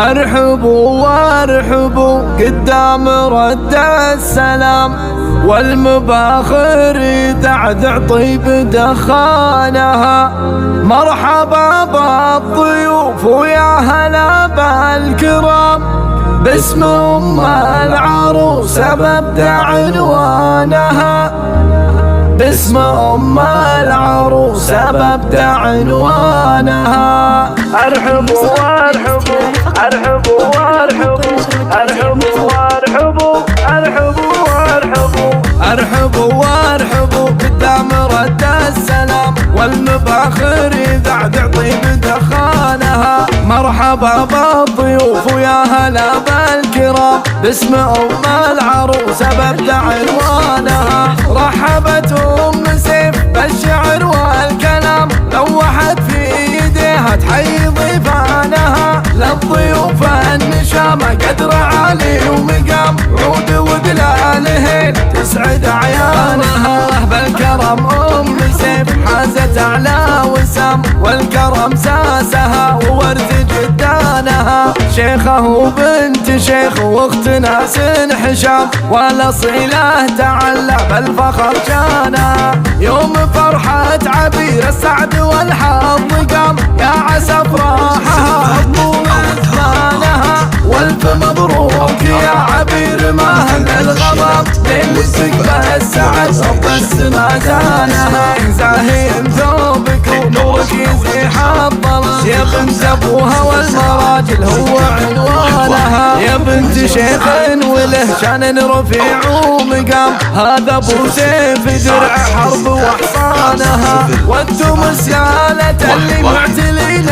ارحبوا وارحبوا قدام رد السلام، والمباخر يدعدع طيب دخانها. مرحبا بالضيوف ويا هلا بالكرام، باسم ام العروسة ببدأ عنوانها، باسم ام العروسة ببدأ عنوانها. ارحبوا وارحبوا ارحبوا وارحبوا ارحبوا وارحبوا ارحبوا وارحبوا ارحبوا وارحبوا قدام رد السلام، والمباخر يدعدع طيب دخانها. مرحبا بالضيوف ويا هلا بالكرام، باسم ام العروسة ببدأ عنوانها. رحبت ام سيف بالشعر والكلام، لوحت في يديها تحيي ضيفانها. للضيوف النشامة قدر عالي ومقام، عود ودلالهين تسعد اعيانها. بالكرم ام سيف حازت اعلى وسام، والكرم ساسها وورد جدانها. شيخه وبنت شيخ واخت ناس حشام، والاصيله تعلى بالفخر شانها. يوم فرحة عبير السعد والحظ قام، يا عسى افراحها طول زمانها. والف مبروك يا عبير ما هل الغضب، ليلتك بالسعد رب السما زانها. زاهين ثوبك ونورك يزيح الظلام، يا بنت ابوها والمراجل هو عنوانها. يا بنت شيخ وله شان رفيع ومقام، هذا ابو سيف درع حرب واحصانها. وانتم سيالة اللي معتلين